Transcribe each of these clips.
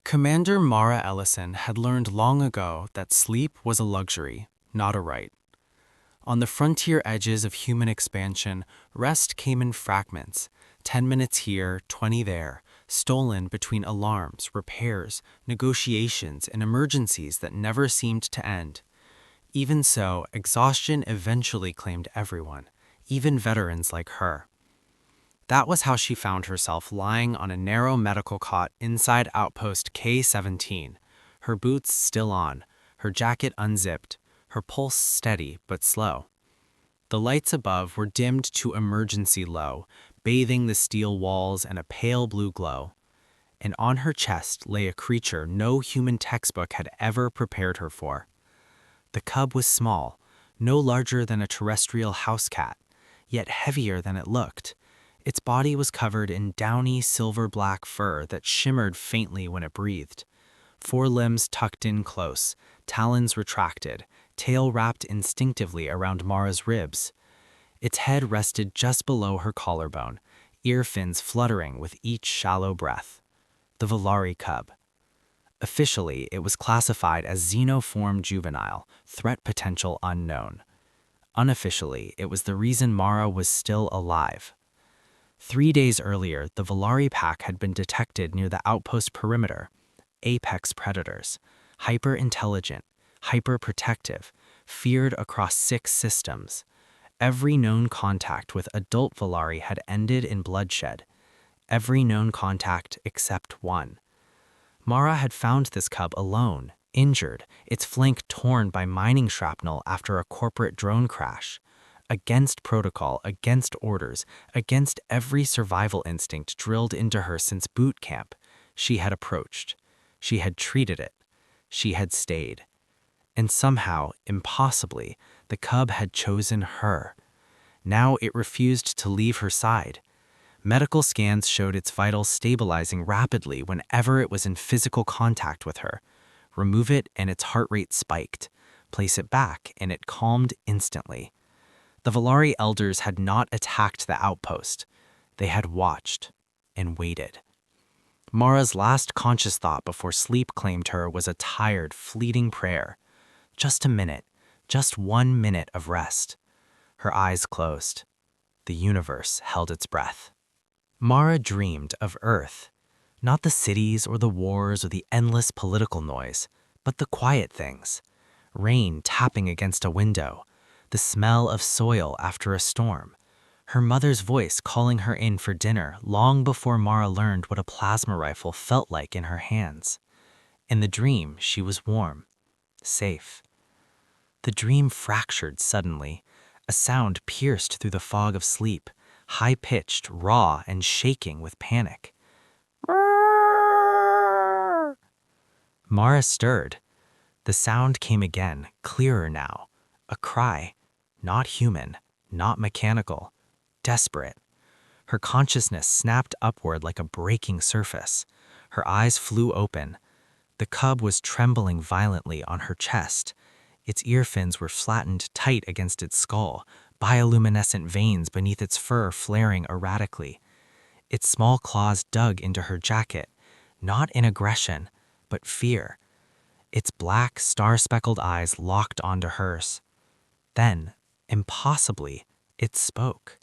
Commander Mara Ellison had learned long ago that sleep was a luxury, not a right. On the frontier edges of human expansion, rest came in fragments, 10 minutes here, 20 there, stolen between alarms, repairs, negotiations, and emergencies that never seemed to end. Even so, exhaustion eventually claimed everyone, even veterans like her. That was how she found herself lying on a narrow medical cot inside Outpost K-17, her boots still on, her jacket unzipped, her pulse steady but slow. The lights above were dimmed to emergency low, bathing the steel walls in a pale blue glow. And on her chest lay a creature no human textbook had ever prepared her for. The cub was small, no larger than a terrestrial house cat, yet heavier than it looked. Its body was covered in downy silver-black fur that shimmered faintly when it breathed. Forelimbs tucked in close, talons retracted, tail wrapped instinctively around Mara's ribs. Its head rested just below her collarbone, ear fins fluttering with each shallow breath. The Velari cub. Officially, it was classified as xenoform juvenile, threat potential unknown. Unofficially, it was the reason Mara was still alive. 3 days earlier, the Velari pack had been detected near the outpost perimeter. Apex predators, hyper-intelligent, hyper-protective, feared across 6 systems. Every known contact with adult Velari had ended in bloodshed. Every known contact except one. Mara had found this cub alone, injured, its flank torn by mining shrapnel after a corporate drone crash. Against protocol, against orders, against every survival instinct drilled into her since boot camp, she had approached. She had treated it. She had stayed. And somehow, impossibly, the cub had chosen her. Now it refused to leave her side. Medical scans showed its vitals stabilizing rapidly whenever it was in physical contact with her. Remove it and its heart rate spiked. Place it back and it calmed instantly. The Velari elders had not attacked the outpost. They had watched and waited. Mara's last conscious thought before sleep claimed her was a tired, fleeting prayer. Just a minute, just 1 minute of rest. Her eyes closed. The universe held its breath. Mara dreamed of Earth, not the cities or the wars or the endless political noise, but the quiet things. Rain tapping against a window, the smell of soil after a storm, her mother's voice calling her in for dinner long before Mara learned what a plasma rifle felt like in her hands. In the dream, she was warm, safe. The dream fractured suddenly. A sound pierced through the fog of sleep, high-pitched, raw, and shaking with panic. Mara stirred. The sound came again, clearer now. A cry. Not human, not mechanical, desperate. Her consciousness snapped upward like a breaking surface. Her eyes flew open. The cub was trembling violently on her chest. Its ear fins were flattened tight against its skull, bioluminescent veins beneath its fur flaring erratically. Its small claws dug into her jacket, not in aggression, but fear. Its black, star-speckled eyes locked onto hers. Then, impossibly, it spoke.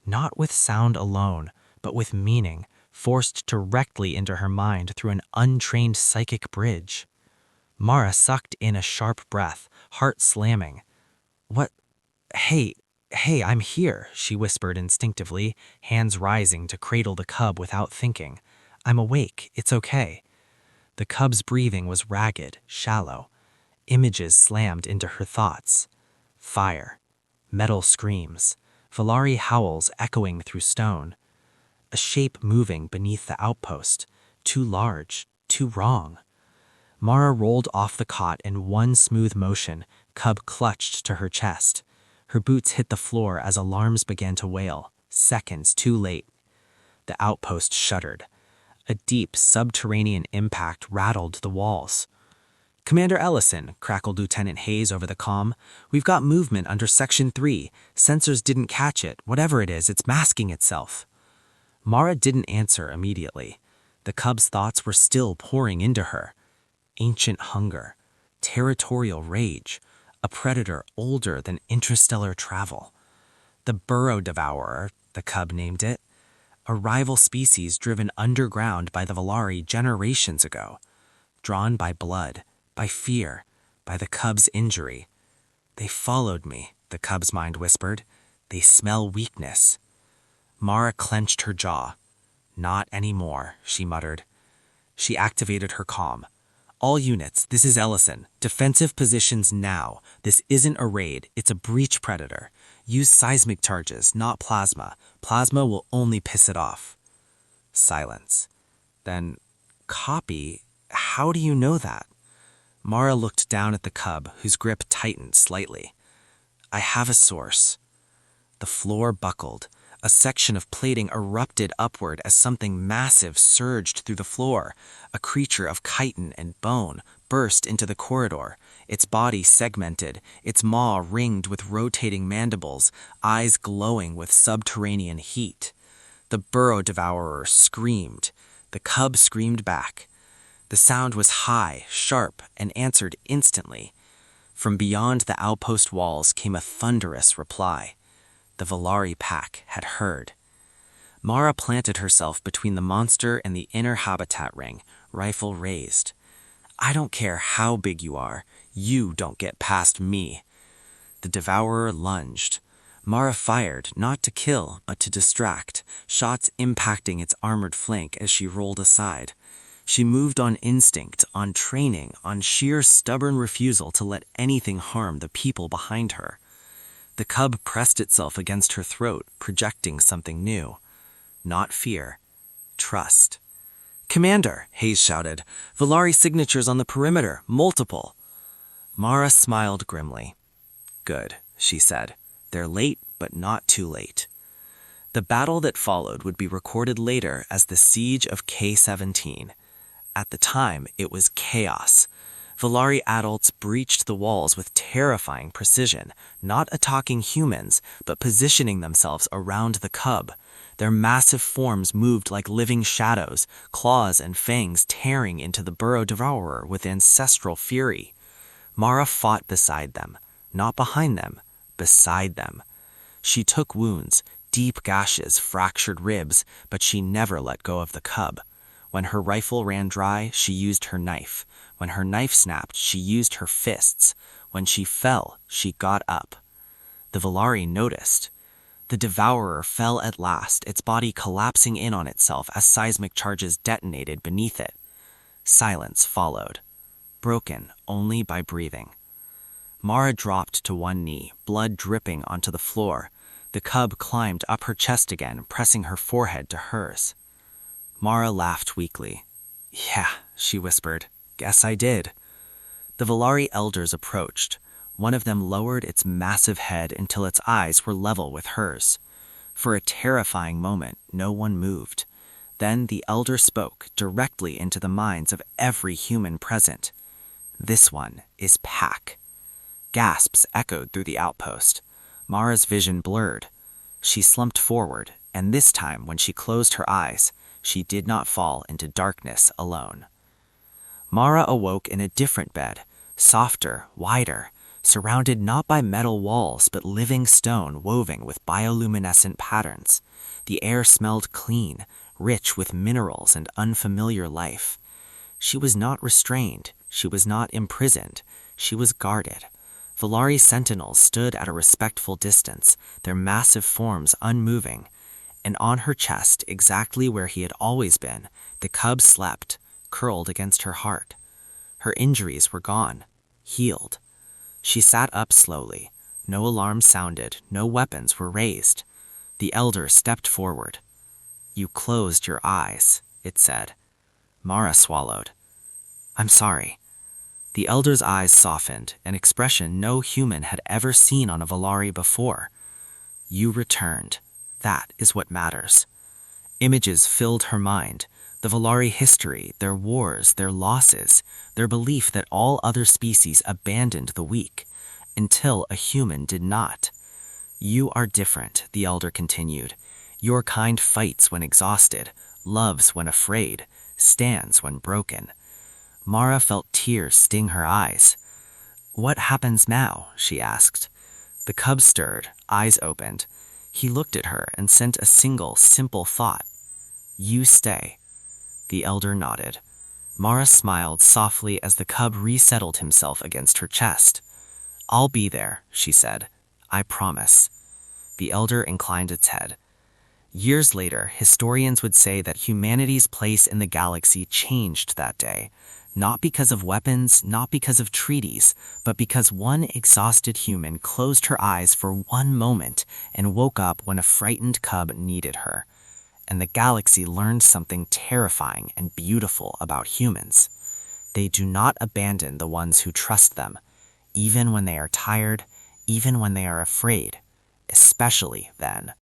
Not with sound alone, but with meaning, forced directly into her mind through an untrained psychic bridge. Mara sucked in a sharp breath, heart slamming. "What? Hey, I'm here," she whispered instinctively, hands rising to cradle the cub without thinking. "I'm awake, it's okay." The cub's breathing was ragged, shallow. Images slammed into her thoughts. Fire. Metal screams. Velari howls echoing through stone. A shape moving beneath the outpost. Too large, too wrong. Mara rolled off the cot in one smooth motion, cub clutched to her chest. Her boots hit the floor as alarms began to wail, seconds too late. The outpost shuddered. A deep, subterranean impact rattled the walls. "Commander Ellison," crackled Lieutenant Hayes over the comm, "we've got movement under Section 3. Sensors didn't catch it. Whatever it is, it's masking itself." Mara didn't answer immediately. The cub's thoughts were still pouring into her. Ancient hunger, territorial rage, a predator older than interstellar travel. The burrow devourer, the cub named it, a rival species driven underground by the Velari generations ago, drawn by blood, by fear, by the cub's injury. They followed me, the cub's mind whispered. They smell weakness. Mara clenched her jaw. Not anymore, she muttered. She activated her comm. All units, this is Ellison. Defensive positions now. This isn't a raid, it's a breach predator. Use seismic charges, not plasma. Plasma will only piss it off. Silence. Then, copy? How do you know that? Mara looked down at the cub, whose grip tightened slightly. I have a source. The floor buckled. A section of plating erupted upward as something massive surged through the floor. A creature of chitin and bone burst into the corridor, its body segmented, its maw ringed with rotating mandibles, eyes glowing with subterranean heat. The burrow devourer screamed. The cub screamed back. The sound was high, sharp, and answered instantly. From beyond the outpost walls came a thunderous reply. The Velari pack had heard. Mara planted herself between the monster and the inner habitat ring, rifle raised. I don't care how big you don't get past me. The devourer lunged. Mara fired, not to kill, but to distract, shots impacting its armored flank as she rolled aside. She moved on instinct, on training, on sheer stubborn refusal to let anything harm the people behind her. The cub pressed itself against her throat, projecting something new. Not fear. Trust. Commander, Hayes shouted. Velari signatures on the perimeter, multiple. Mara smiled grimly. Good, she said. They're late, but not too late. The battle that followed would be recorded later as the Siege of K-17. At the time, it was chaos. Velari adults breached the walls with terrifying precision, not attacking humans, but positioning themselves around the cub. Their massive forms moved like living shadows, claws and fangs tearing into the burrow devourer with ancestral fury. Mara fought beside them, not behind them, beside them. She took wounds, deep gashes, fractured ribs, but she never let go of the cub. When her rifle ran dry, she used her knife. When her knife snapped, she used her fists. When she fell, she got up. The Velari noticed. The devourer fell at last, its body collapsing in on itself as seismic charges detonated beneath it. Silence followed, broken only by breathing. Mara dropped to one knee, blood dripping onto the floor. The cub climbed up her chest again, pressing her forehead to hers. Mara laughed weakly. Yeah, she whispered. Guess I did. The Velari elders approached. One of them lowered its massive head until its eyes were level with hers. For a terrifying moment, no one moved. Then the elder spoke directly into the minds of every human present. This one is Pack. Gasps echoed through the outpost. Mara's vision blurred. She slumped forward, and this time when she closed her eyes, she did not fall into darkness alone. Mara awoke in a different bed, softer, wider, surrounded not by metal walls but living stone woven with bioluminescent patterns. The air smelled clean, rich with minerals and unfamiliar life. She was not restrained, she was not imprisoned, she was guarded. Velari sentinels stood at a respectful distance, their massive forms unmoving, and on her chest, exactly where he had always been, the cub slept, curled against her heart. Her injuries were gone, healed. She sat up slowly. No alarm sounded, no weapons were raised. The elder stepped forward. You closed your eyes, it said. Mara swallowed. I'm sorry. The elder's eyes softened, an expression no human had ever seen on a Velari before. You returned. That is what matters. Images filled her mind. The Velari history, their wars, their losses, their belief that all other species abandoned the weak, until a human did not. You are different, the elder continued. Your kind fights when exhausted, loves when afraid, stands when broken. Mara felt tears sting her eyes. "What happens now?" she asked. The cub stirred, eyes opened. He looked at her and sent a single, simple thought. "You stay." The elder nodded. Mara smiled softly as the cub resettled himself against her chest. "I'll be there," she said. "I promise." The elder inclined its head. Years later, historians would say that humanity's place in the galaxy changed that day, not because of weapons, not because of treaties, but because one exhausted human closed her eyes for one moment and woke up when a frightened cub needed her. And the galaxy learned something terrifying and beautiful about humans. They do not abandon the ones who trust them, even when they are tired, even when they are afraid, especially then.